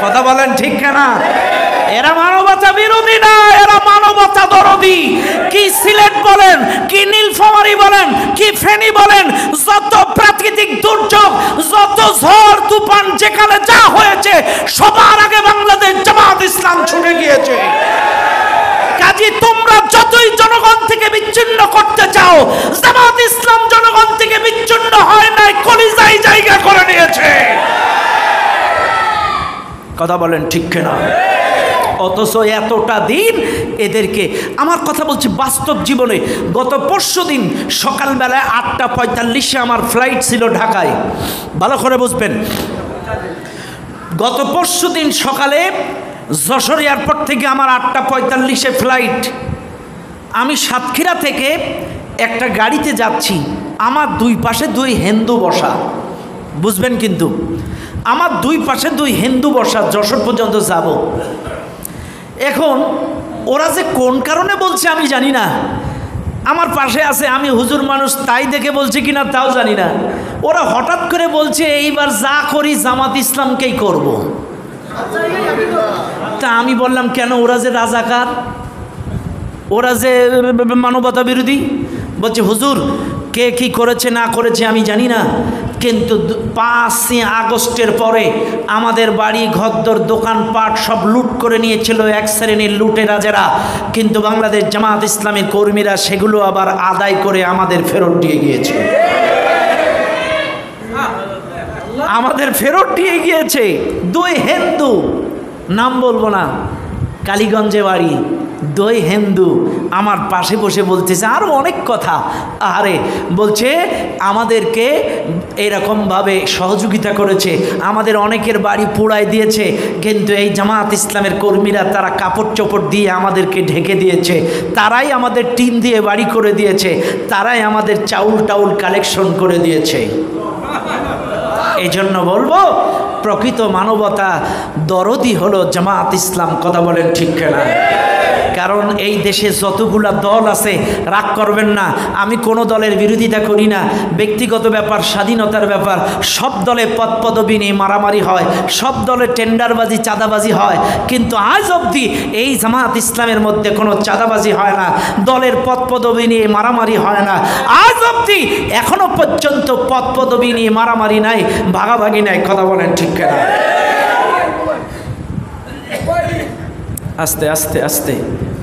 কথা বলেন ঠিক না? এরা মানবতা বিরোধী না, এরা মানবতা দরদি। কি সিলেট বলেন, কি নীলফামারী বলেন, কি ফেনী বলেন, যত প্রাকৃতিক দুর্যোগ, যত ঝড় তুফান যেখানে যা হয়েছে সবার আগে বাংলাদেশ জামাত ইসলাম ছুটে গিয়েছে। কাজী তোমরা যতই জনগণ থেকে বিচ্ছিন্ন করতে চাও, জামাত ইসলাম জনগণ থেকে বিচ্ছিন্ন হয় নাই, কলিজায় জায়গা করে নিয়েছে। কথা বলেন ঠিক না? অথচ এতটা দিন এদেরকে, আমার কথা বলছি বাস্তব জীবনে। গত পরশুদিন সকালবেলায় 8:45 আমার ফ্লাইট ছিল ঢাকায়। ভালো করে বুঝবেন, গত পরশুদিন সকালে যশোর এয়ারপোর্ট থেকে আমার 8:45 ফ্লাইট। আমি সাতক্ষীরা থেকে একটা গাড়িতে যাচ্ছি, আমার দুই পাশে দুই হিন্দু বসা, বুঝবেন কিন্তু আমার দুই পাশে দুই হিন্দু বসা। যশোর পর্যন্ত যাব। এখন ওরা যে কোন কারণে বলছে আমি জানি না, আমার পাশে আছে, আমি হুজুর মানুষ তাই দেখে বলছে কিনা তাও জানি না। ওরা হঠাৎ করে বলছে এইবার যা করি জামাত ইসলামকেই করব। তা আমি বললাম কেন, ওরা যে রাজাকার, ওরা যে মানবতা বিরোধী। বলছে হুজুর কে কি করেছে না করেছে আমি জানি না, কিন্তু 5 আগস্টের পরে আমাদের বাড়ি ঘরদোর দোকানপাট সব লুট করে নিয়েছিল এক শ্রেণীর লুটেরা যারা, কিন্তু বাংলাদেশ জামাত ইসলামের কর্মীরা সেগুলো আবার আদায় করে আমাদের ফেরত দিয়ে গিয়েছে। আমাদের ফেরত দিয়ে গিয়েছে। দুই হিন্দু, নাম বলবো না, কালীগঞ্জে বাড়ি, দুই হিন্দু আমার পাশে বসে বলতেছে আরও অনেক কথা। আরে বলছে আমাদেরকে এরকমভাবে সহযোগিতা করেছে, আমাদের অনেকের বাড়ি পোড়ায় দিয়েছে, কিন্তু এই জামাত ইসলামের কর্মীরা তারা কাপড় চোপড় দিয়ে আমাদেরকে ঢেকে দিয়েছে, তারাই আমাদের টিন দিয়ে বাড়ি করে দিয়েছে, তারাই আমাদের চাউল টাউল কালেকশন করে দিয়েছে। এই জন্য বলবো প্রকৃত মানবতা দরদি হলো জামাত ইসলাম। কথা বলেন ঠিক না? কারণ এই দেশে যতগুলা দল আছে, রাগ করবেন না, আমি কোনো দলের বিরোধিতা করি না, ব্যক্তিগত ব্যাপার, স্বাধীনতার ব্যাপার। সব দলে পদ পদবি নিয়ে মারামারি হয়, সব দলে টেন্ডারবাজি চাঁদাবাজি হয়, কিন্তু আজ অবধি এই জামাত ইসলামের মধ্যে কোনো চাঁদাবাজি হয় না, দলের পদ পদবি নিয়ে মারামারি হয় না। আজ অবধি এখনো পর্যন্ত পদ পদবি নিয়ে মারামারি নাই, ভাগাভাগি নাই। কথা বলেন ঠিক না? আস্তে আস্তে আস্তে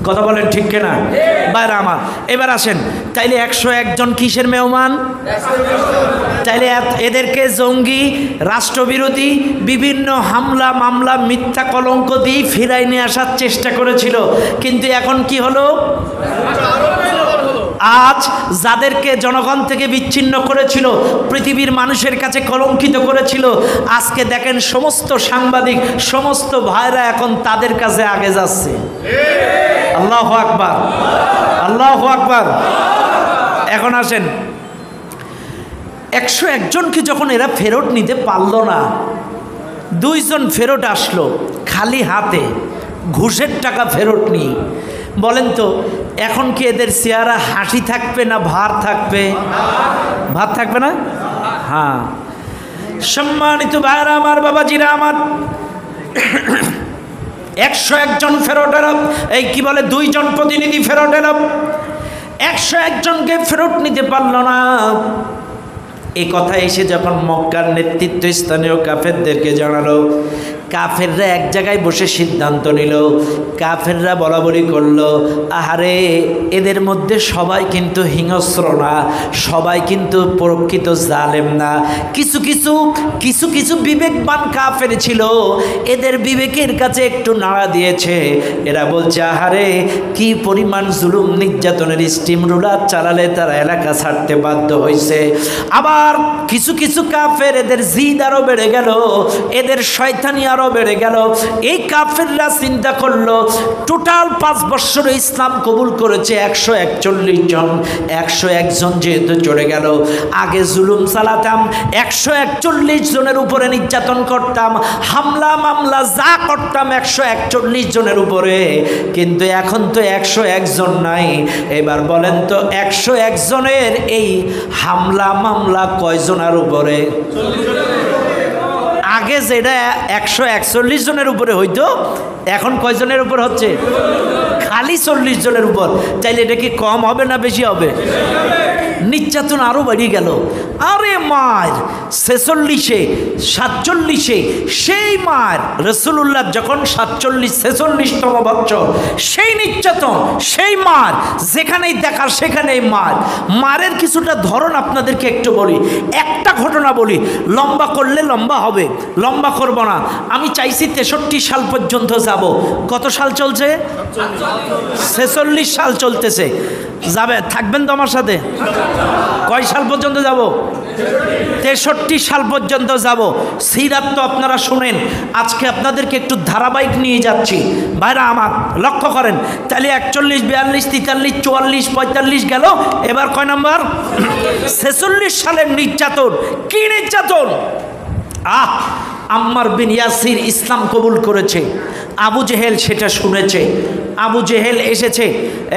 কথা বলেন ঠিক কিনা বাইরে আমার। এবার আসেন, তাইলে 101 জন কিসের মেহমান? তাইলে এদেরকে জঙ্গি, রাষ্ট্রবিরোধী, বিভিন্ন হামলা মামলা মিথ্যা কলঙ্ক দিয়ে ফিরাই নিয়ে আসার চেষ্টা করেছিল, কিন্তু এখন কি হলো? আজ যাদেরকে জনগণ থেকে বিচ্ছিন্ন করেছিল, পৃথিবীর মানুষের কাছে কলঙ্কিত করেছিল, আজকে দেখেন সমস্ত সাংবাদিক, সমস্ত ভাইরা এখন তাদের কাছে আগে যাচ্ছে। আল্লাহু আকবার, আল্লাহু আকবার। এখন আসেন, 101 জনকে যখন এরা ফেরত নিতে পারল না, 2 জন ফেরত আসলো খালি হাতে, ঘুষের টাকা ফেরত নিয়ে। বলেন তো এখন কি এদের চেহারা হাসি থাকবে না ভার থাকবে? ভার থাকবে না? হ্যাঁ। সম্মানিত ভাইরা আমার, বাবাজিরা আমার, 101 জন ফেরত এলো, এই কি বলে 2 জন প্রতিনিধি ফেরত এলো, 101 জনকে ফেরত নিতে পারল না। এই কথা এসে যখন মক্কার নেতৃত্ব স্থানীয় কাফেরদেরকে জানালো, কাফেররা এক জায়গায় বসে সিদ্ধান্ত নিল, কাফেররা বলাবলি করলো, আহারে এদের মধ্যে সবাই কিন্তু হিংস্র না, সবাই কিন্তু প্রকৃত জালেম না, কিছু কিছু বিবেকবান কাফের ছিল, এদের বিবেকের কাছে একটু নাড়া দিয়েছে। এরা বলছে আহারে কি পরিমাণ জুলুম নির্যাতনের স্টিম রুলার চালালে তারা এলাকা ছাড়তে বাধ্য হয়েছে। আবার কিছু কাফের এদের জিদ আরো বেড়ে গেল, এদের শয়তানি আরো বেড়ে গেল। এই কাফেররা চিন্তা করলো টোটাল 5 বছর ইসলাম কবুল করেছে 141 জন, 101 জন যেহেতু চলে গেল, আগে জুলুম চালাতাম, 141 জনের উপরে নির্যাতন করতাম, হামলা মামলা যা করতাম 141 জনের উপরে, কিন্তু এখন তো 101 জন নাই। এবার বলেন তো 101 জনের এই হামলা মামলা কয়জনের উপরে? আগে যেটা 141 জনের উপরে হইতো এখন কয়জনের উপর হচ্ছে? খালি 40 জনের উপর। চাইলে এটা কি কম হবে না বেশি হবে? নির্যাতন আরো বেড়ে গেল। আরে মার 46-এ 47-এ সেই মার রাসূলুল্লাহ যখন 46-46তম বছর, সেই নির্যাতন, সেই মার যেখানেই দেখার সেখানেই মার। মারের কিছুটা ধরন আপনাদেরকে একটু বলি, একটা ঘটনা বলি, লম্বা করলে লম্বা হবে, লম্বা করব না। আমি চাইছি 63 সাল পর্যন্ত যাব। কত সাল চলছে? 46 সাল চলতেছে। যাবে, থাকবেন তো আমার সাথে? কয় সাল পর্যন্ত যাব? 63 সাল পর্যন্ত যাব। সিরাত তো আপনারা শুনেন, আজকে আপনাদেরকে একটু ধারাবাহিক নিয়ে যাচ্ছি। ভাইরা আমার লক্ষ্য করেন, তাহলে 41, 42, 43, 44, 45 গেল। এবার কয় নাম্বার? 46 সালের নির্যাতন। কি নির্যাতন! আম্মার বিন ইয়াসির ইসলাম কবুল করেছে, আবু জেহেল সেটা শুনেছে। আবু জেহেল এসেছে,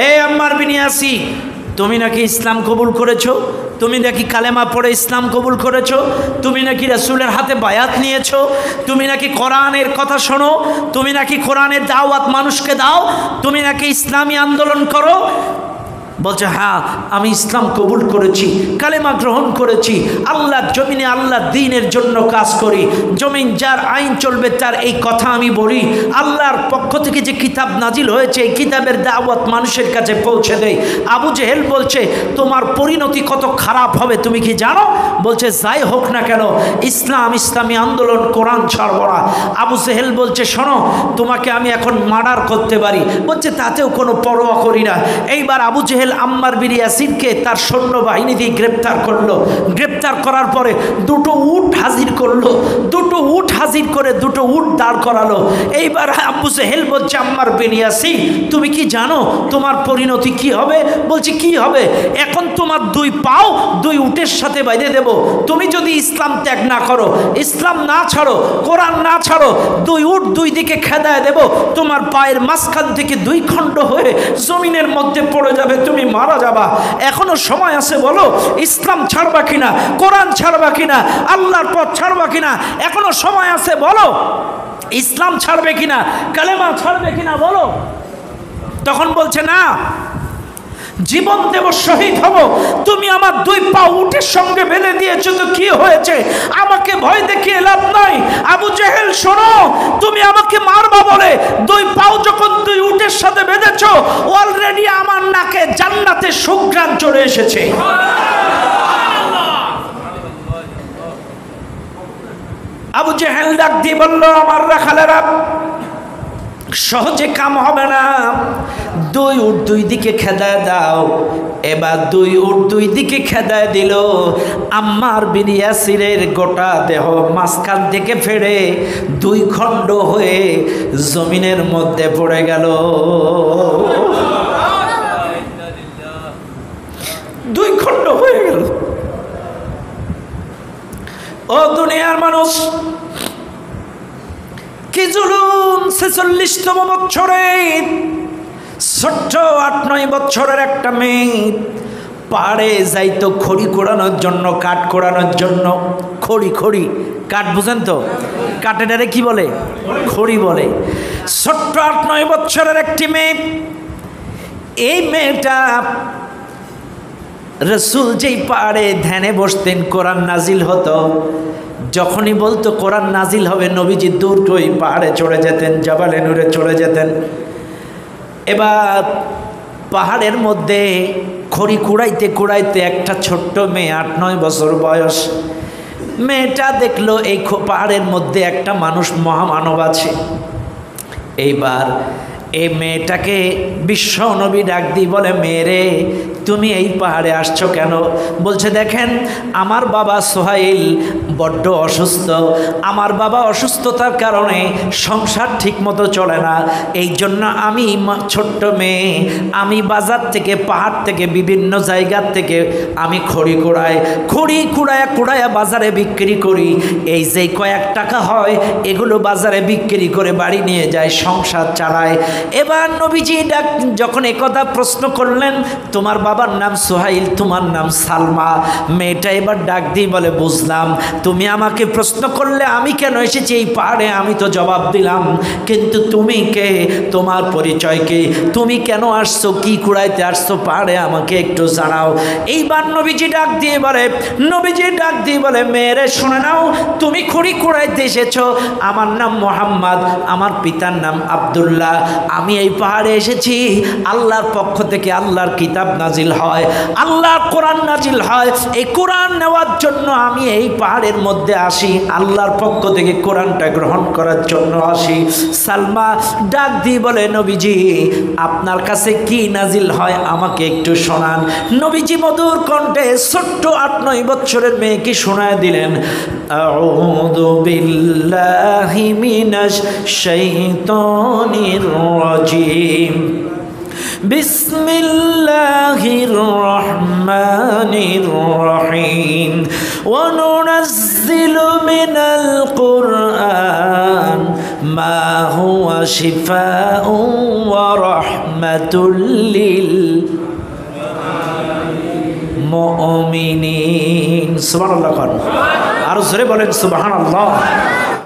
এই আম্মার বিন ইয়াসির, তুমি নাকি ইসলাম কবুল করেছো, তুমি নাকি কালেমা পড়ে ইসলাম কবুল করেছো, তুমি নাকি রাসূলের হাতে বায়াত নিয়েছো, তুমি নাকি কোরআনের কথা শোনো, তুমি নাকি কোরআনের দাওয়াত মানুষকে দাও, তুমি নাকি ইসলামী আন্দোলন করো। বলছে, হ্যাঁ আমি ইসলাম কবুল করেছি, কালেমা গ্রহণ করেছি, আল্লাহর জমিনে আল্লাহর দ্বীনের জন্য কাজ করি, জমিন যার আইন চলবে তার এই কথা আমি বলি, আল্লাহর পক্ষ থেকে যে কিতাব নাজিল হয়েছে এই কিতাবের দাওয়াত মানুষের কাছে পৌঁছে দেয়। আবু জেহেল বলছে, তোমার পরিণতি কত খারাপ হবে তুমি কি জানো? বলছে, যাই হোক না কেন ইসলাম, ইসলামী আন্দোলন, কোরআন ছাড়ব না। আবু জেহেল বলছে, শোনো তোমাকে আমি এখন মার্ডার করতে পারি। বলছে, তাতেও কোনো পরোয়া করি না। এইবার আবু জেহেল আম্মার বিন ইয়াসিরকে তার সৈন্যবাহিনী দিয়ে গ্রেপ্তার করলো। গ্রেপ্তার করার পরে দুটো উট হাজির করলো, দুটো উট হাজির করে দুটো উট দাঁড় করালো। এইবার আবু জেহেল বলছে, আম্মার বিন ইয়াসির তুমি কি জানো তোমার পরিণতি কি হবে? বলছে, কি হবে? এখন তোমার দুই পাও দুই উটের সাথে বাইধে দেব, তুমি যদি ইসলাম ত্যাগ না করো, ইসলাম না ছাড়ো, কোরআন না ছাড়ো, দুই উট দুই দিকে খেদায় দেব, তোমার পায়ের মাঝখান থেকে দুই খণ্ড হয়ে জমিনের মধ্যে পড়ে যাবে, তুমি মারা যাবা। এখনো সময় আছে, বলো ইসলাম ছাড়বা কিনা, কোরআন ছাড়বা কিনা, আল্লাহর পথ ছাড়বা কিনা? এখনো সময় আছে, বলো ইসলাম ছাড়বে কিনা, কালেমা ছাড়বে কিনা, বলো। তখন বলছে, না জীবন দেব, শহীদ হব। তুমি আমার দুই পা উটের সঙ্গে বেঁধে দিয়েছো তো কি হয়েছে? আমাকে ভয় দেখিয়ে লাভ নাই। আবু জেহেল শোনো, তুমি আমাকে মারবা বলে দুই পাও যখন দুই উটের সাথে বেঁধেছো, অলরেডি আমার নাকে জান্নাতের সুঘ্রাণ চলে এসেছে। আবু জেহেল ডাক দিয়ে বলল, আমার রাখালেরা সহজে কাম হবে না, দুই উট দুই দিকে খেদায় দাও। এবার দুই উট দুই দিকে খেদায় দিল। আম্মার বিন ইয়াসিরের গোটা দেহ মাঝখান থেকে ফেড়ে দুই খণ্ড হয়ে জমিনের মধ্যে পড়ে গেল। দুই খণ্ড হয়ে গেল। ও দুনিয়ার মানুষ, কি জুলুম! 46তম বছরে ছোট্ট 8-9 বছরের একটা মেয়ে পাহাড়ে যাইতো খড়ি কোড়ানোর জন্য, কাঠ কোড়ানোর জন্য। খড়ি কাঠ বুঝেন তো? কাঠেটারে কি বলে? খড়ি বলে। ছোট্ট 8-9 বছরের একটি মেয়ে। এই মেয়েটা রাসূল যেই পাহাড়ে ধ্যানে বসতেন, কোরআন নাজিল হতো, যখনই বলতো কোরআন নাজিল হবে, নবীজি দূর ওই পাহাড়ে চড়ে যেতেন, জাবালে নূরে চড়ে যেতেন। এবার পাহাড়ের মধ্যে খড়ি কুড়াইতে কুড়াইতে একটা ছোট্ট মেয়ে, 8-9 বছর বয়স, মেয়েটা দেখলো এই পাহাড়ের মধ্যে একটা মানুষ, মহামানব আছে। এইবার এই মেয়েটাকে বিশ্ব নবী ডাক দিয়ে বলে, মেয়েরে তুমি এই পাহাড়ে আসছো কেন? বলছে, দেখেন আমার বাবা সোহাইল বড্ড অসুস্থ, আমার বাবা অসুস্থতার কারণে সংসার ঠিকমতো চলে না, এই জন্য আমি ছোট্ট মেয়ে, আমি বাজার থেকে, পাহাড় থেকে, বিভিন্ন জায়গার থেকে আমি খড়ি কুড়ায়া বাজারে বিক্রি করি। এই যে কয়েক টাকা হয় এগুলো বাজারে বিক্রি করে বাড়ি নিয়ে যায়, সংসার চালায়। এবার নবীজি ডাক যখন একথা প্রশ্ন করলেন, তোমার বাবার নাম সোহাইল, তোমার নাম সালমা, মেয়েটা এবার ডাক দিয়ে বলে, বুঝলাম তুমি আমাকে প্রশ্ন করলে আমি কেন এসেছি এই পাহাড়ে, আমি তো জবাব দিলাম, কিন্তু তুমি কে, তোমার পরিচয় কে, তুমি কেন আসছো, কি কুড়াইতে আসছো পাহাড়ে, আমাকে একটু জানাও। এইবার নবীজি ডাক দিয়ে বলে, মেয়েরে শুনে নাও, তুমি খড়ি কুড়াইতে এসেছো, আমার নাম মোহাম্মদ, আমার পিতার নাম আব্দুল্লাহ, আমি এই পাহাড়ে এসেছি আল্লাহর পক্ষ থেকে, আল্লাহর কিতাব নাজিল হয়, আল্লাহর কোরআন নাজিল হয়, এই কোরআন নেওয়ার জন্য আমি এই পাহাড়ের মধ্যে আসি, আল্লাহর পক্ষ থেকে কোরআনটা গ্রহণ করার জন্য আসি। সালমা ডাক দিয়ে বলে, নবীজি আপনার কাছে কি নাজিল হয় আমাকে একটু শোনান। নবীজি মধুর কণ্ঠে ছোট্ট 8-9 বছরের মেয়েকে শোনায় দিলেন, আউযু বিল্লাহি মিনাশ শাইতানির রাজিম, বিসমিল্লাহির রহমানির রহিম, ওয়া নুনাজ্জিলু মিনাল কুরআন মা হুয়া শিফাউন ওয়া রাহমাতুল লিল মুমিনিন। সুবহানাল্লাহ। আর জোরে বলেন সুবহানাল্লাহ।